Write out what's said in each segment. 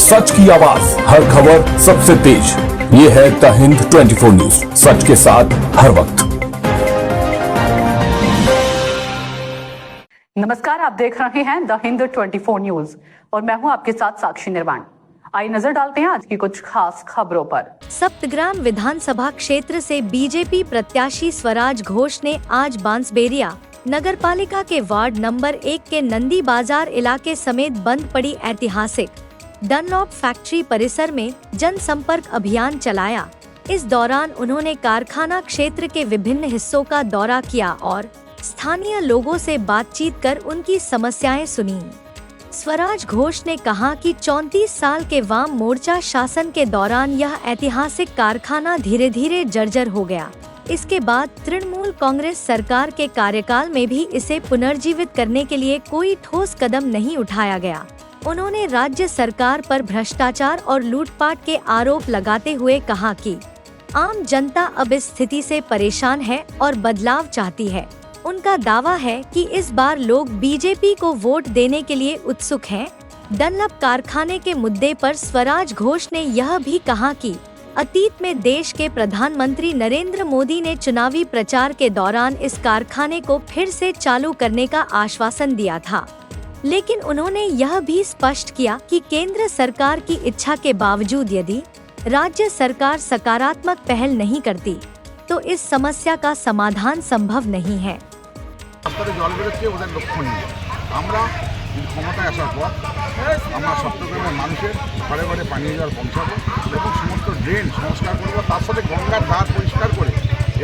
सच की आवाज, हर खबर सबसे तेज। ये है द हिंद 24 न्यूज, सच के साथ हर वक्त। नमस्कार, आप देख रहे हैं द हिंद 24 न्यूज और मैं हूं आपके साथ साक्षी निर्वाण। आइए नजर डालते हैं आज की कुछ खास खबरों पर। सप्तग्राम विधानसभा क्षेत्र से बीजेपी प्रत्याशी स्वराज घोष ने आज बांसबेरिया नगरपालिका के वार्ड नंबर 1 के नंदी बाजार इलाके समेत बंद पड़ी ऐतिहासिक डनलॉप फैक्ट्री परिसर में जनसंपर्क अभियान चलाया। इस दौरान उन्होंने कारखाना क्षेत्र के विभिन्न हिस्सों का दौरा किया और स्थानीय लोगों से बातचीत कर उनकी समस्याएं सुनी। स्वराज घोष ने कहा कि 34 साल के वाम मोर्चा शासन के दौरान यह ऐतिहासिक कारखाना धीरे धीरे जर्जर हो गया। इसके बाद तृणमूल कांग्रेस सरकार के कार्यकाल में भी इसे पुनर्जीवित करने के लिए कोई ठोस कदम नहीं उठाया गया। उन्होंने राज्य सरकार पर भ्रष्टाचार और लूटपाट के आरोप लगाते हुए कहा कि आम जनता अब इस स्थिति से परेशान है और बदलाव चाहती है। उनका दावा है कि इस बार लोग बीजेपी को वोट देने के लिए उत्सुक हैं। डनलप कारखाने के मुद्दे पर स्वराज घोष ने यह भी कहा कि अतीत में देश के प्रधानमंत्री नरेंद्र मोदी ने चुनावी प्रचार के दौरान इस कारखाने को फिर से चालू करने का आश्वासन दिया था, लेकिन उन्होंने यह भी स्पष्ट किया कि केंद्र सरकार की इच्छा के बावजूद यदि राज्य सरकार सकारात्मक पहल नहीं करती तो इस समस्या का समाधान संभव नहीं है। জল বেরোচ্ছে ওদের লক্ষণীয়। আমরা ক্ষমতায় আসার পর আমরা সপ্তগ্রামের মানুষের ঘরে ঘরে পানীয় জল পৌঁছাবো এবং সমস্ত ড্রেন সংস্কার করবো, তার সাথে গঙ্গার ধার পরিষ্কার করে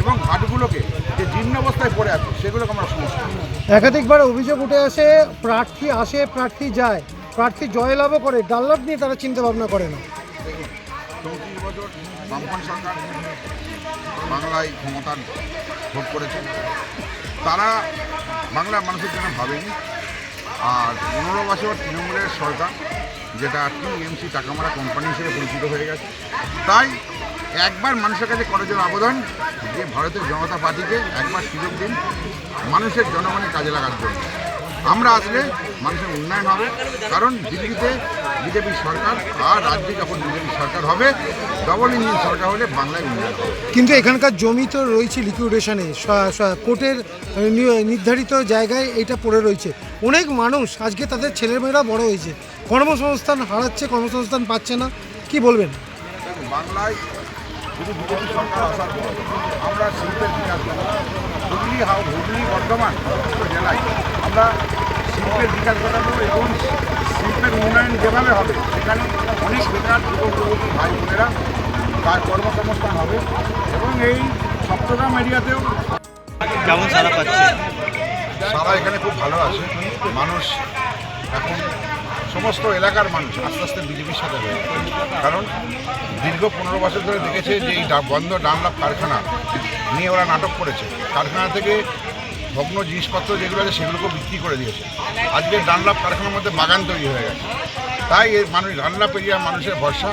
এবং ঘাটগুলোকে যে জীর্ণ অবস্থায় পড়ে আছে সেগুলোকে আমরা সংস্কার করবো। একাধিকবার অভিযোগ উঠে আসে, প্রার্থী আসে প্রার্থী যায়, প্রার্থী জয়লাভও করে, ডানলপ নিয়ে তারা চিন্তা ভাবনা করে না। 34 বছর বামফ্রন্ট সরকার বাংলায় ক্ষমতার ভোগ করেছে, তারা বাংলার মানুষের জন্য ভাবেনি। আর 15 বছর তৃণমূলের সরকার, যেটা টিএমসি টাকামারা কোম্পানি হিসেবে পরিচিত হয়ে গেছে, তাই একবার মানুষের কাছে করেছেন আবেদন যে ভারতীয় জনতা পার্টিকে একবার সুযোগ দিন মানুষের জনগণের কাজে লাগার জন্য। আমরা আসলে মানুষের উন্নয়ন হবে, কারণ দিল্লিতে বিজেপি সরকার আর রাজ্যে যখন বিজেপি সরকার হবে, ডবল ইঞ্জিন সরকার হলে বাংলায় উন্নয়ন হবে। কিন্তু এখানকার জমি তো রয়েছে লিকুইডেশনে, কোর্টের নির্ধারিত জায়গায় এটা পড়ে রয়েছে। অনেক মানুষ আজকে তাদের ছেলেমেয়েরা বড় হয়েছে, কর্মসংস্থান হারাচ্ছে, কর্মসংস্থান পাচ্ছে না, কি বলবেন? বাংলায় যদি বিজেপি সরকার আসার পর আমরা শিল্পের বিকাশ করব। হুগলি বর্ধমান জেলায় আমরা শিল্পের বিকাশ ঘটাবো এবং শিল্পের উন্নয়ন যেভাবে হবে সেখানে অনেক বেকার যুবক ভাই বোনেরা তার কর্মসংস্থান হবে এবং এই সপ্তগ্রাম এরিয়াতেও কেমন সারা পাচ্ছে? সারা এখানে খুব ভালো আছে। মানুষ এখন সমস্ত এলাকার মানুষ আস্তে আস্তে বিজেপির সাথে হয়ে, কারণ দীর্ঘ 15 বছর ধরে দেখেছে যে এই বন্ধ ডানলপ কারখানা নিয়ে ওরা নাটক করেছে। কারখানা থেকে ভগ্ন জিনিসপত্র যেগুলো আছে সেগুলোকেও বিক্রি করে দিয়েছে। আজকে ডানলপ কারখানার মধ্যে বাগান তৈরি হয়ে গেছে। তাই এই মানুষ ডানলপ এরিয়ার মানুষের ভরসা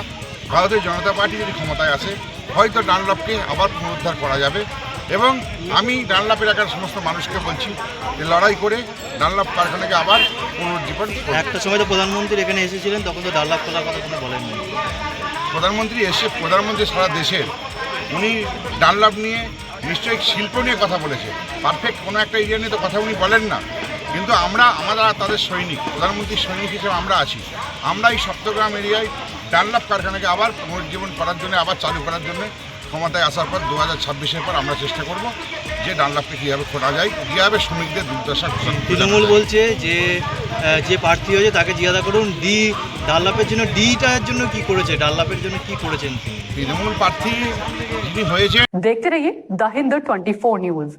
ভারতীয় জনতা পার্টি যদি ক্ষমতায় আসে, হয়তো ডানলপকে আবার পুনরুদ্ধার করা যাবে। এবং আমি ডানলপ এলাকার সমস্ত মানুষকে বলছি যে লড়াই করে ডানলপ কারখানাকে আবার পুনরুজ্জীবন। একটা সময় তো প্রধানমন্ত্রী এখানে এসেছিলেন, তখন তো ডানলপ খোলার কথা কোনো বলেননি। প্রধানমন্ত্রী সারা দেশের, উনি ডানলপ নিয়ে নিশ্চয়ই শিল্প নিয়ে কথা বলেছে। পারফেক্ট কোনো একটা এরিয়া নিয়ে তো কথা উনি বলেন না, কিন্তু আমরা তাদের সৈনিক, প্রধানমন্ত্রীর সৈনিক হিসেবে আমরা আছি। আমরা এই সপ্তগ্রাম এরিয়ায় ডানলপ কারখানাকে আবার পুনরুজ্জীবন করার জন্য, আবার চালু করার জন্য ক্ষমতায় আসার পর 2026-এর পর আমরা চেষ্টা করব যে ডানলপকে কীভাবে খোলা যায়, কীভাবে শ্রমিকদের দুর্দশা। তৃণমূল বলছে যে যে প্রার্থী হয়েছে তাকে জিজ্ঞাসা করুন ডানলপের জন্য ডিটার জন্য কি করেছে, ডানলপের জন্য কি করেছেন। তৃণমূল প্রার্থী যিনি হয়েছে। देखते रहिए द हिंद 24 न्यूज।